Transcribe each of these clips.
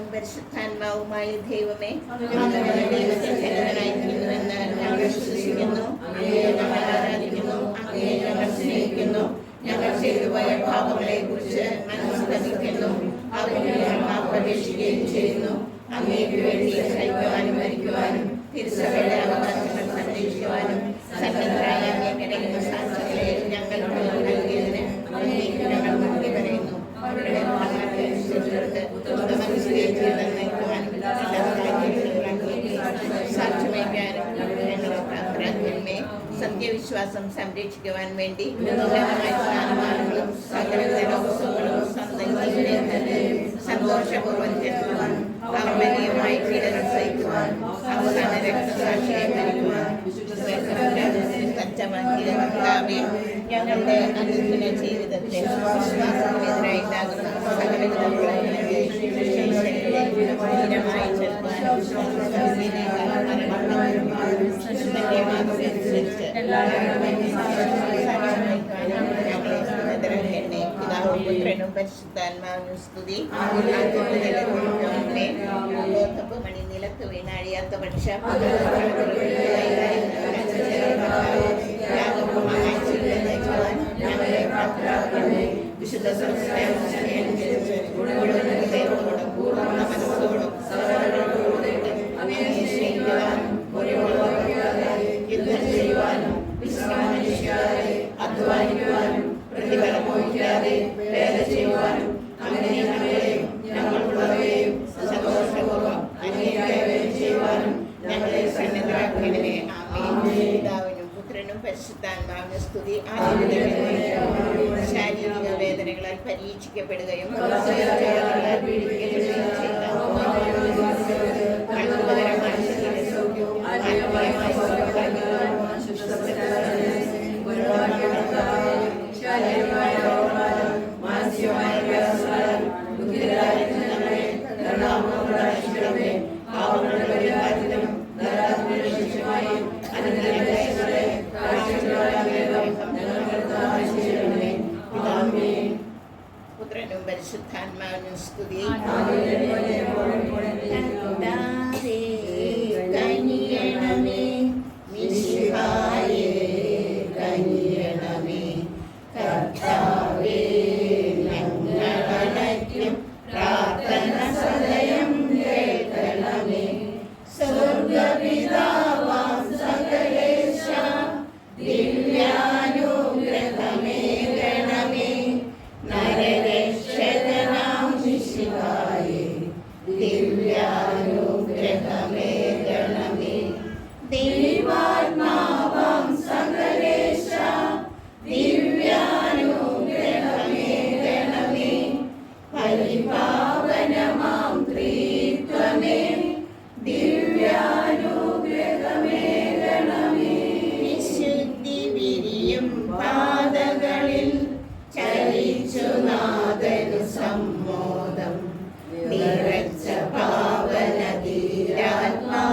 പുത്രനും പരിശുദ്ധാത്മാവുമായ ദൈവമേ, ദൈവത്തിനായിരിക്കുന്നുവെന്ന് ഞങ്ങൾ വിശ്വസിക്കുന്നു. അങ്ങയെ ഞങ്ങൾ ആരാധിക്കുന്നു, അങ്ങയെ ഞങ്ങൾ സ്നേഹിക്കുന്നു. ഞങ്ങൾ ചെയ്തുപോയ പാപങ്ങളെ കുറിച്ച് അനുസ്മരിക്കുന്നു. അവരെ ഞങ്ങൾ പ്രവേശിക്കുകയും ചെയ്യുന്നു. അങ്ങേക്ക് വേണ്ടി സഹിക്കുവാനും മരിക്കുവാനും തിരുസഭയുടെ അവകാശങ്ങൾ സംരക്ഷിക്കുവാനും സന്നദ്ധരായ അങ്ങേക്കിടയിലുള്ള സാക്ഷികളെ ഞങ്ങൾ നൽകിയതിന് അങ്ങേക്ക് ഞങ്ങൾ നന്ദി പറയുന്നു. അവരുടെ സാക്ഷ്യമേക്കാനും സത്യവിശ്വാസം സംരക്ഷിക്കുവാൻ വേണ്ടി സന്തോഷപൂർവ്വം ചെലുത്തുവാൻ അവമനീയമായി പീഡനം സഹിക്കുവാൻ അവസാന രക്തസാക്ഷിയെ മരിക്കുവാൻ സജ്ജമാക്കിയ കർത്താവേ, ഞങ്ങളുടെ അനുദിന ജീവിതത്തെ വിശ്വാസത്തിനെതിരായിട്ടാകുന്ന സകലവിധ പ്രവർത്തനങ്ങളെമായി ചെലുത്താനും പുത്രനും പരിശുദ്ധാത്മാവിനും സ്തുതി. മണി നിലത്ത് വീണാഴിയാത്ത പക്ഷം വിശുദ്ധ പൂർണ്ണ മനസ്സോടും യുദ്ധം ചെയ്യുവാനും അധ്വാനിക്കുവാനും പ്രതിഫലം മോഹിക്കാതെ വേല ചെയ്യുവാനും അങ്ങനെ ഞങ്ങൾക്കുള്ളവയെയും സന്തോഷപൂർവ്വം അംഗീകാരം ചെയ്യുവാനും ഞങ്ങളെ സന്നദ്ധരാക്കണമേ. പിതാവിനും പുത്രനും പരിശുദ്ധാത്മാവിനും സ്തുതി. ശാരീരിക വേദനകളാൽ പരീക്ഷിക്കപ്പെടുകയും പുത്രനും പരിശുദ്ധാത്മാവിനും സ്തുതി. കനിയണമേ മിശിഹായേ, കനിയണമേ കർത്താവേ, ഞങ്ങളടയ്ക്കും പ്രാർത്ഥന സദയം കേൾക്കണമേ. സ്വർഗ്ഗപിതാവാം സകലേശ ദിവ്യാനുഗ്രഹമേകണമേ. നരരക്ഷകനാം മിശിഹായേ, ദിവ്യാനുഗ്രഹമേകണമേ. ദൈവാത്മാവാം സകലേശ ദിവ്യാനുഗ്രഹമേകണമേ. പരിപാവനമാം ത്രിത്വമേ, ദിവ്യാനുഗ്രഹമേകണമേ. വിശുദ്ധി വിരിയും പാതകളിൽ ചരിച്ചു നാഥനു സമ്മോദം നിറച്ച പാവന ധീരാത്മാ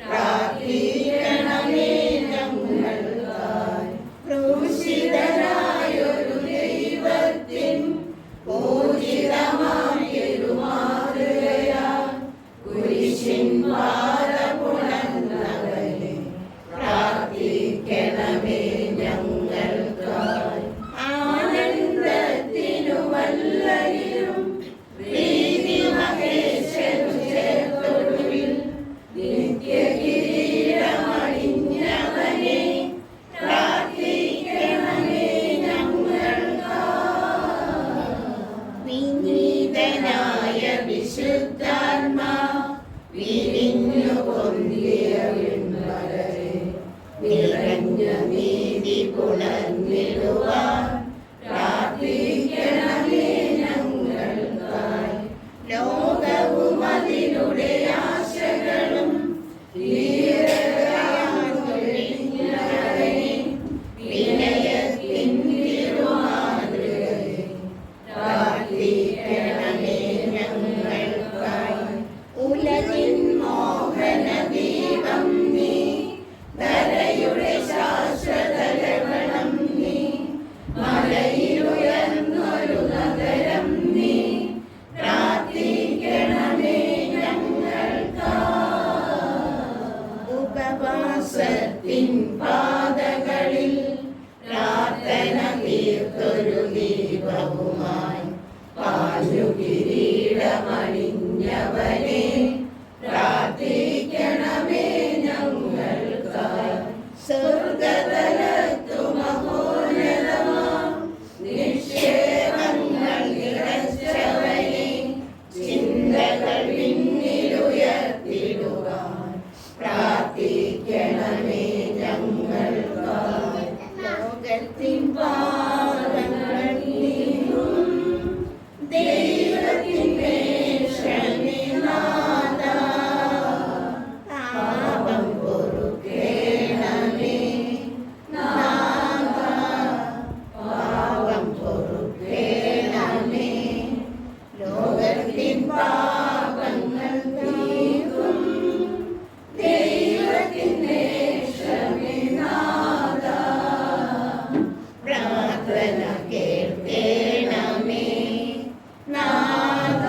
പ്രാർത്ഥിക്കണമേ ഞങ്ങൾക്കായി. ക്രൂശിതനായൊരു ദൈവത്തിൻ പൂജിതമായൊരു മാതൃകയാൽ കുരിശിൻ പാദപുണർന്നവനെ പ്രാർത്ഥിക്കണമേ ഞങ്ങൾക്കായി. ആനന്ദത്തിനു വല്ലരിലും പ്രീതി മഹേശനു ചേർത്തൊടുവിൽ നിത്യകിരീടമണിഞ്ഞവനെ പ്രാർത്ഥിക്കണമേ ഞങ്ങൾക്കായി. വിനീതനായ വിശുദ്ധാത്മാ വിരിഞ്ഞു പൊന്തിയ വിൺമലരെ നിറഞ്ഞ നീതി പുണർന്നിടുവാൻ പ്രാർത്ഥിക്കണമേ ഞങ്ങൾക്കായി. ലോകവും അതിലൂടെ ആശകളും വിനയത്തിൻ തിരുമാതൃകയെ പ്രാർത്ഥിക്കണമേ ഞങ്ങൾക്കായി. ഉലകിൻ മോഹന ദീപം നീ, ധരയുടെ ശാശ്വത ലവണം നീ, രാജുകിരീടമണിഞ്ഞവനെ പ്രാർത്ഥിക്കണമേ ഞങ്ങൾക്കായി. സ്വർഗതലത്തു മഹോന്നതമാം നിക്ഷേപങ്ങൾ നിറച്ചവനെ ചിന്തകൾ പിന്നിലുയർത്തിടുവാൻ പ്രാർത്ഥിക്കണമേ ഞങ്ങൾക്കായി. ലോകത്തിൻ പാപങ്ങൾ നീങ്ങും ദൈവത്തിൻ്റെ ക്ഷമിനാഥ, പാപം പൊറുക്കേണമേ നാഥ, പാപം പൊറുക്കേണമേ. ലോകത്തിൻ പാപങ്ങൾ നീക്കും ദൈവത്തിൻ്റെ ക്ഷമിനാഥ, പ്രാർത്ഥന കേൾക്കേണമേ നാഥ,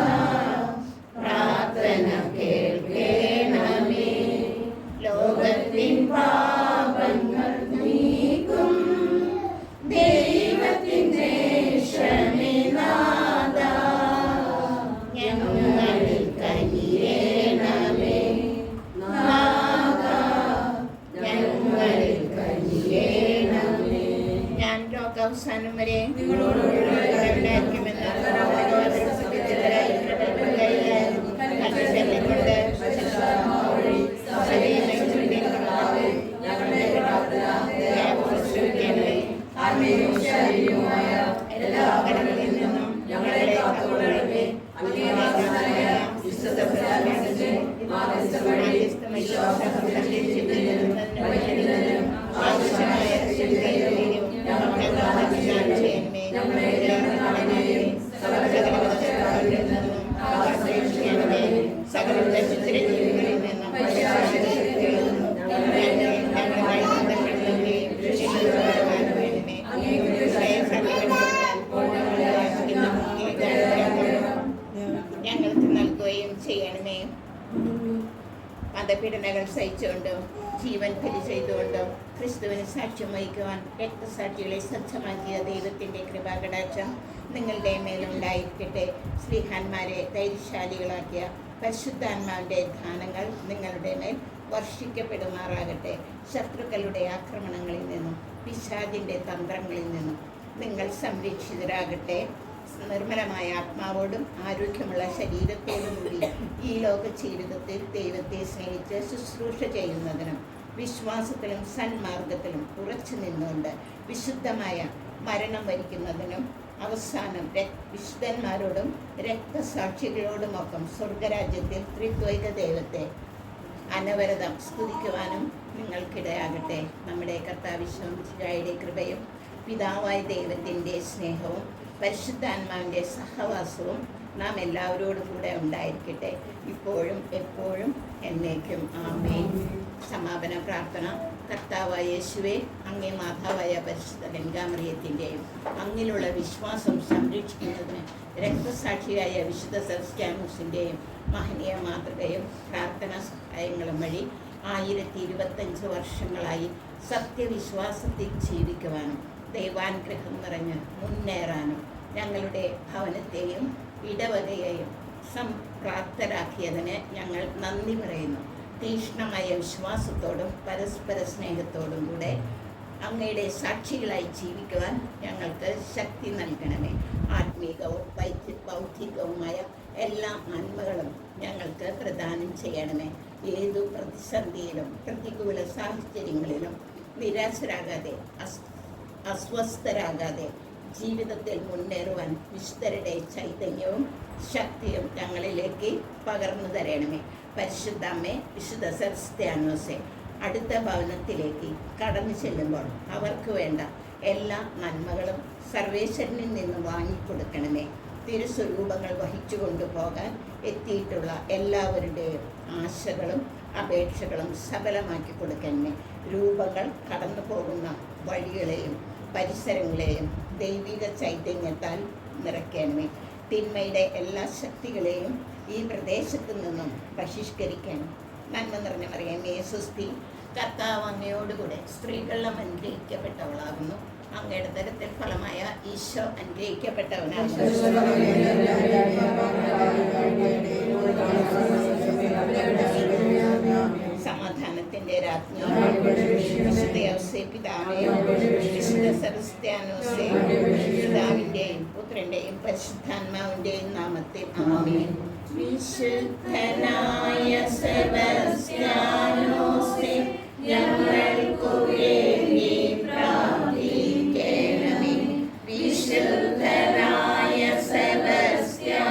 പ്രാർത്ഥന കേൾക്കേണമേ. ലോകത്തിൻ പാപങ്ങൾ നീക്കും ദൈവത്തിൻ്റെ ക്ഷമിനാഥ, ഞങ്ങളിൽ കനിയേണമേ നാഥ, ഞങ്ങളിൽ കനിയേണമേ. ഞാൻ ലോകാവസാനം വരെ നിങ്ങളോടുകൂടെ ഉണ്ടായിരിക്കുമെന്ന് എല്ലാ കടകളിൽ നിന്നും ഞങ്ങളെ കാത്തുകൊള്ളണമേ. സകല ജീവികളിൽ നിന്നും ഞങ്ങൾക്ക് നൽകുകയും ചെയ്യണമേ. മതപീഡനകൾ സഹിച്ചുകൊണ്ടും ജീവൻ ബലി ചെയ്തുകൊണ്ടും ക്രിസ്തുവിന് സാക്ഷ്യം വഹിക്കുവാൻ രക്തസാക്ഷികളെ സജ്ജമാക്കിയ ദൈവത്തിൻ്റെ കൃപാകടാക്ഷം നിങ്ങളുടെ മേലുണ്ടായിരിക്കട്ടെ. ശ്ലീഹാന്മാരെ ധൈര്യശാലികളാക്കിയ പരിശുദ്ധാത്മാവിൻ്റെ ദാനങ്ങൾ നിങ്ങളുടെ മേൽ വർഷിക്കപ്പെടുമാറാകട്ടെ. ശത്രുക്കളുടെ ആക്രമണങ്ങളിൽ നിന്നും പിശാചിൻ്റെ തന്ത്രങ്ങളിൽ നിന്നും നിങ്ങൾ സംരക്ഷിതരാകട്ടെ. നിർമ്മലമായ ആത്മാവോടും ആരോഗ്യമുള്ള ശരീരത്തോടും കൂടി ഈ ലോക ജീവിതത്തിൽ ദൈവത്തെ സ്നേഹിച്ച് ശുശ്രൂഷ ചെയ്യുന്നതിനും വിശ്വാസത്തിലും സന്മാർഗത്തിലും ഉറച്ചു നിന്നുകൊണ്ട് വിശുദ്ധമായ മരണം വരിക്കുന്നതിനും അവസാനം വിശുദ്ധന്മാരോടും രക്തസാക്ഷികളോടുമൊപ്പം സ്വർഗരാജ്യത്തിൽ ത്രിദ്വൈത ദൈവത്തെ അനവരതം സ്തുതിക്കുവാനും നിങ്ങൾക്കിടയാകട്ടെ. നമ്മുടെ കർത്താവിശ്വയുടെ കൃപയും പിതാവായ ദൈവത്തിൻ്റെ സ്നേഹവും പരിശുദ്ധാത്മാവിൻ്റെ സഹവാസവും നാം എല്ലാവരോടും കൂടെ ഉണ്ടായിരിക്കട്ടെ, ഇപ്പോഴും എപ്പോഴും എന്നേക്കും. ആമേൻ. സമാപന പ്രാർത്ഥന. കർത്താവായ യേശുവേ, അങ്ങേ മാതാവായ പരിശുദ്ധ കന്യകാമറിയത്തിൻ്റെയും അങ്ങിലുള്ള വിശ്വാസം സംരക്ഷിക്കുന്നതിന് രക്തസാക്ഷിയായ വിശുദ്ധ സെബസ്ത്യാനോസിൻ്റെയും മഹനീയ മാതൃകയും പ്രാർത്ഥനാ സഹായങ്ങളും വഴി 1025 വർഷങ്ങളായി സത്യവിശ്വാസത്തിൽ ജീവിക്കുവാനും ദൈവാനുഗ്രഹം നിറഞ്ഞ് മുന്നേറാനും ഞങ്ങളുടെ ഭവനത്തെയും ഇടവകയെയും സംപ്രാപ്തരാക്കിയതിന് ഞങ്ങൾ നന്ദി പറയുന്നു. തീക്ഷ്ണമായ വിശ്വാസത്തോടും പരസ്പര സ്നേഹത്തോടും കൂടെ അങ്ങയുടെ സാക്ഷികളായി ജീവിക്കുവാൻ ഞങ്ങൾക്ക് ശക്തി നൽകണമേ. ആത്മീകവും ബൗദ്ധികവുമായ എല്ലാ നന്മകളും ഞങ്ങൾക്ക് പ്രദാനം ചെയ്യണമേ. ഏതു പ്രതിസന്ധിയിലും പ്രതികൂല സാഹചര്യങ്ങളിലും നിരാശരാകാതെ അസ്വസ്ഥരാകാതെ ജീവിതത്തിൽ മുന്നേറുവാൻ വിശുദ്ധരുടെ ചൈതന്യവും ശക്തിയും ഞങ്ങളിലേക്ക് പകർന്നു തരണമേ. പരിശുദ്ധ അമ്മേ, വിശുദ്ധ സെബസ്ത്യാനോസെ, അടുത്ത ഭവനത്തിലേക്ക് കടന്നു ചെല്ലുമ്പോൾ അവർക്ക് വേണ്ട എല്ലാ നന്മകളും സർവേശ്വരനിൽ നിന്ന് വാങ്ങിക്കൊടുക്കണമേ. തിരുസ്വരൂപങ്ങൾ വഹിച്ചു കൊണ്ടുപോകാൻ എത്തിയിട്ടുള്ള എല്ലാവരുടെയും ആശകളും അപേക്ഷകളും സഫലമാക്കി കൊടുക്കണമേ. രൂപങ്ങൾ കടന്നു പോകുന്ന വഴികളെയും പരിസരങ്ങളെയും ദൈവിക ചൈതന്യത്താൽ നിറയ്ക്കണമേ. തിന്മയുടെ എല്ലാ ശക്തികളെയും ഈ പ്രദേശത്തു നിന്നും ബഹിഷ്കരിക്കണം. നന്മ നിറഞ്ഞ മറിയമേ, സ്വസ്തി, കർത്താവ് അങ്ങയോടുകൂടെ സ്ത്രീകളിലും അനുഗ്രഹിക്കപ്പെട്ടവളാകുന്നു. അങ്ങയുടെ തരത്തിൽ ഫലമായ ഈശോ അനുഗ്രഹിക്കപ്പെട്ടവനാകുന്നു. സമാധാനത്തിന്റെ രാജ്ഞി വിശുദ്ധ ഔസേ പിതാവേ, വിശുദ്ധ സെബസ്ത്യാനോസേ, പിതാവിന്റെയും പുത്രന്റെയും പരിശുദ്ധാത്മാവിന്റെയും നാമത്തിൽ ആമേൻ. വിശുദ്ധനായ സെബസ്ത്യാനോസേ, ഞങ്ങൾക്കു വേണ്ടി പ്രാർത്ഥിക്കണമേ. വിശുദ്ധനായ സെബസ്ത്യാനോസേ,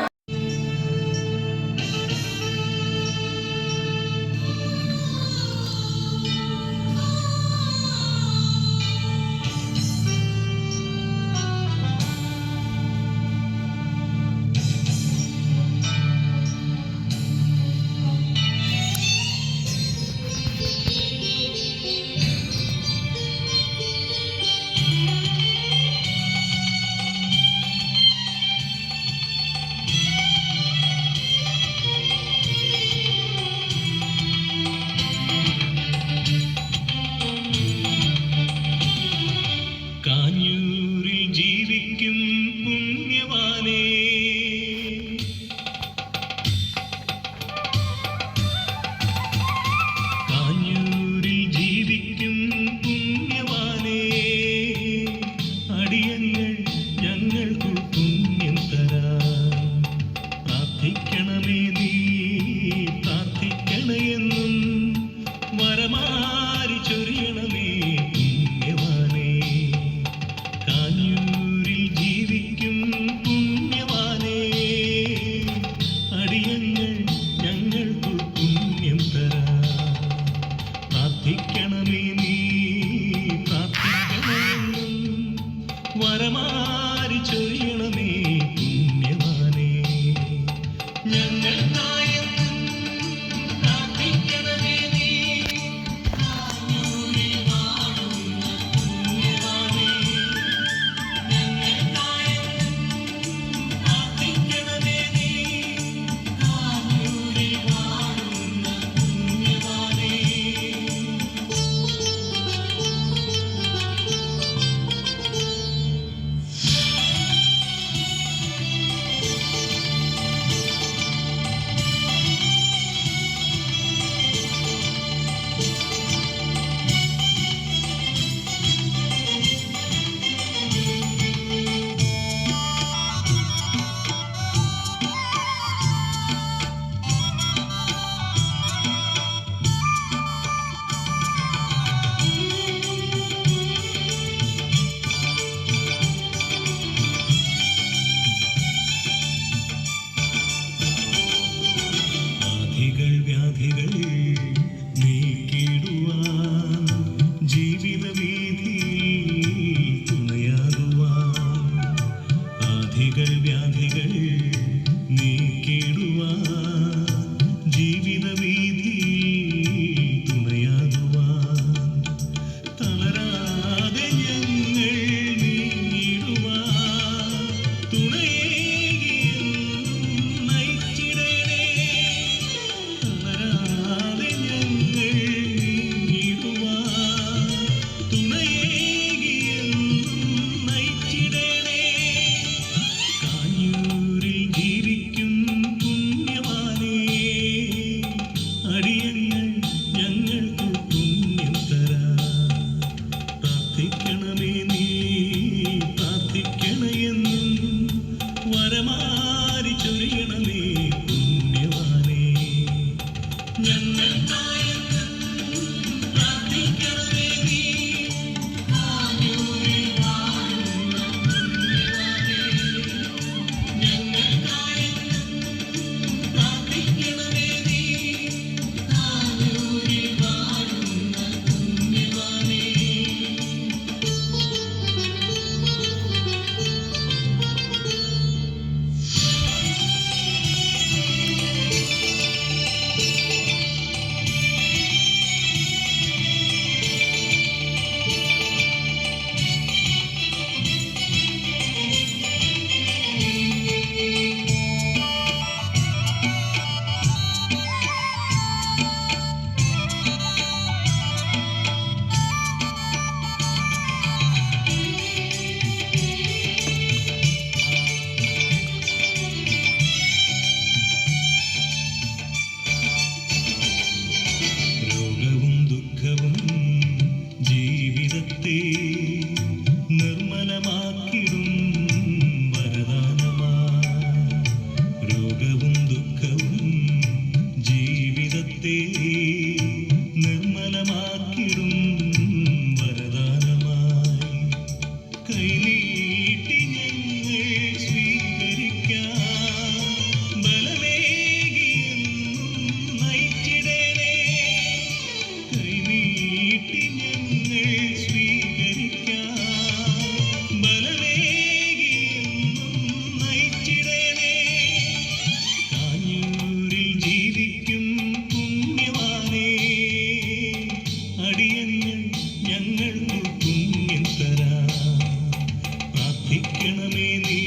ജീവിതത്തെ നിർമ്മലമാക്കിടും വരദാനമായി. രോഗവും ദുഃഖവും ജീവിതത്തെ നിർമ്മലമാക്കിടും വരദാനമായി. കൈനീട്ടി ഞങ്ങൾ സ്വീകരിക്കാം, ബലമേകിയെന്നും നയിച്ചിടണേ. കൈനീട്ടി ഞങ്ങൾ സ്വീകരിക്കാം, ബലമേകിയെന്നും നയിച്ചിടണേ. കാഞ്ഞൂരിൽ ജീവിക്കും പുണ്യവാനേ, അടിയങ്ങൾ ഞങ്ങൾക്ക് പുണ്യം തരാം. പ്രാർത്ഥിക്കണമേ നീ,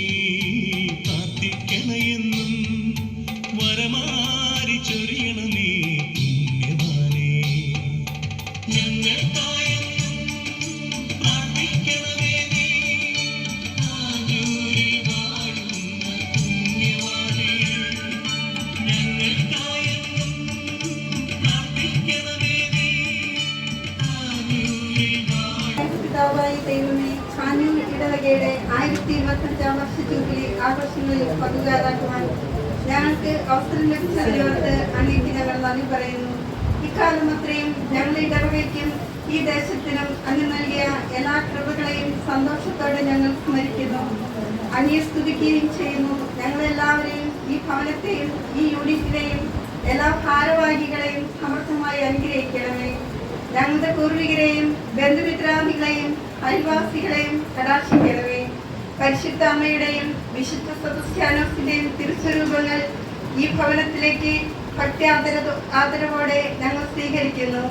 പ്രാർത്ഥിക്കണയെന്നും വരമാരി ചൊരിയണമേ പുണ്യവാനേ. ഞങ്ങൾക്കായെന്നും പ്രാർത്ഥിക്കണമേ നീ, കാഞ്ഞൂരിൽ വാഴുന്ന പുണ്യവാനേ. ഞങ്ങൾക്കായെന്നും പ്രാർത്ഥിക്കണമേ നീ, കാഞ്ഞൂരിൽ വാഴുന്ന പിതാവായ ദൈവമേ, കാഞ്ഞൂർ ഇടവകയുടെ 1025 വർഷ ജൂബിലി ആഘോഷങ്ങളിൽ പങ്കുകാരാക്കുവാൻ ഞങ്ങൾക്ക് അവസരം ലഭിച്ചതിനോർത്ത് അങ്ങേക്ക് ഞങ്ങൾ നന്ദി പറയുന്നു. ഇക്കാലം അത്രയും ഞങ്ങളുടെ ഇടവകയ്ക്കും ഈ ദേശത്തിനും അങ്ങ് നൽകിയ എല്ലാ കൃപകളെയും സന്തോഷത്തോടെ ഞങ്ങൾ സ്മരിക്കുന്നു, അങ്ങേ സ്തുതിക്കുകയും ചെയ്യുന്നു. ഞങ്ങളെല്ലാവരെയും, ഈ ഭവനത്തെയും ഈ യൂണിറ്റിനെയും എല്ലാ ഭാരവാഹികളെയും സമർത്ഥമായി അനുഗ്രഹിക്കണമേ. ഞങ്ങളുടെ പൂർവികരെയും ബന്ധുമിത്രാദികളെയും അയൽവാസികളെയും കടാക്ഷിക്കണമേ. പരിശുദ്ധ അമ്മയുടെയും വിശുദ്ധ സെബസ്ത്യാനോസിന്റെയും തിരുസ്വരൂപങ്ങൾ ഈ ഭവനത്തിലേക്ക് ഭക്തി ആദരവോടെ ഞങ്ങൾ സ്വീകരിക്കുന്നു.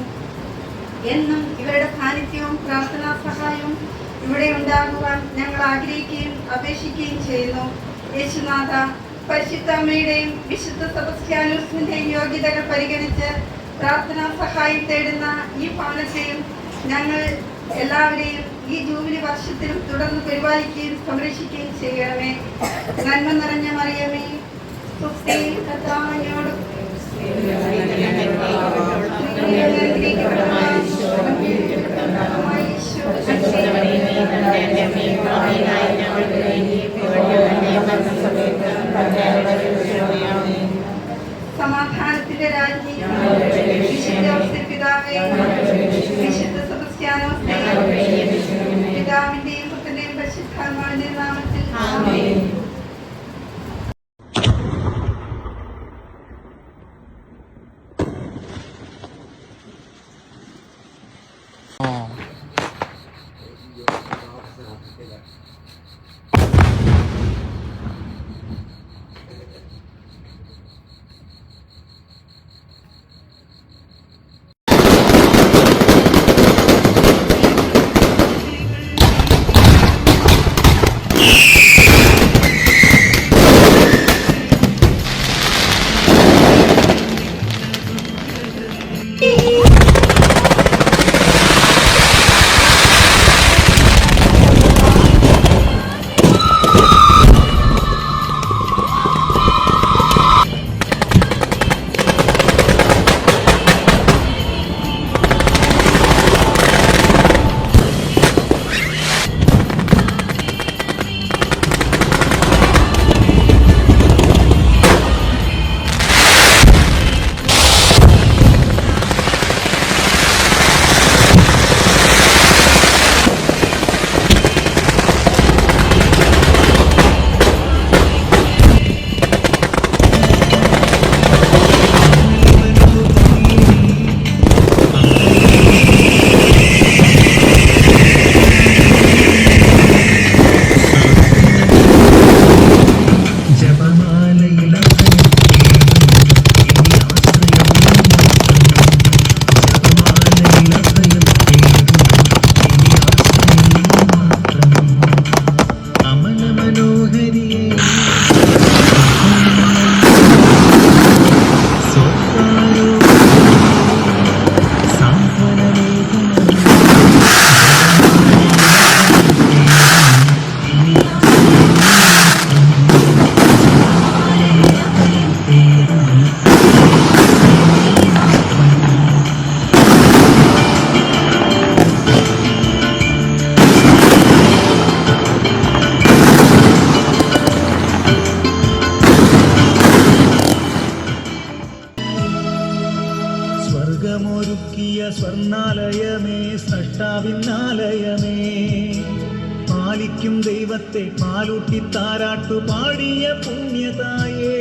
എന്നും ഇവരുടെ സാന്നിധ്യവും പ്രാർത്ഥനാ സഹായവും ഇവിടെ ഉണ്ടാകുവാൻ ഞങ്ങൾ ആഗ്രഹിക്കുകയും അപേക്ഷിക്കുകയും ചെയ്യുന്നു. യേശുനാഥ, പരിശുദ്ധ അമ്മയുടെയും വിശുദ്ധ സെബസ്ത്യാനോസിന്റെയും യോഗ്യതകൾ പരിഗണിച്ച് പ്രാർത്ഥനാ സഹായം തേടുന്ന ഈ ഭവനത്തെയും ഞങ്ങൾ എല്ലാവരെയും ഈ ജൂബിലി വർഷത്തിലും തുടർന്ന് പരിപാലിക്കുകയും സംരക്ഷിക്കുകയും ചെയ്യണമേ. നന്മ നിറഞ്ഞ മറിയമേ, സ്തുതി, കർത്താവ് അങ്ങയോട് സമാധാനത്തിന്റെ രാജ്ഞി, വിശുദ്ധ പിതാവേ, വിശുദ്ധ സെബസ്ത്യാനോസിന്റെയും പിതാവിന്റെയും പുത്രന്റെയും പരിശുദ്ധാത്മാവിന്റെയും നാമത്തിൽ ആമേൻ. ഒരുക്കിയ സ്വർണാലയമേ, സ്രഷ്ടാവിന്നാലയമേ, പാലിക്കും ദൈവത്തെ പാലൂട്ടി താരാട്ടു പാടിയ പുണ്യതായേ.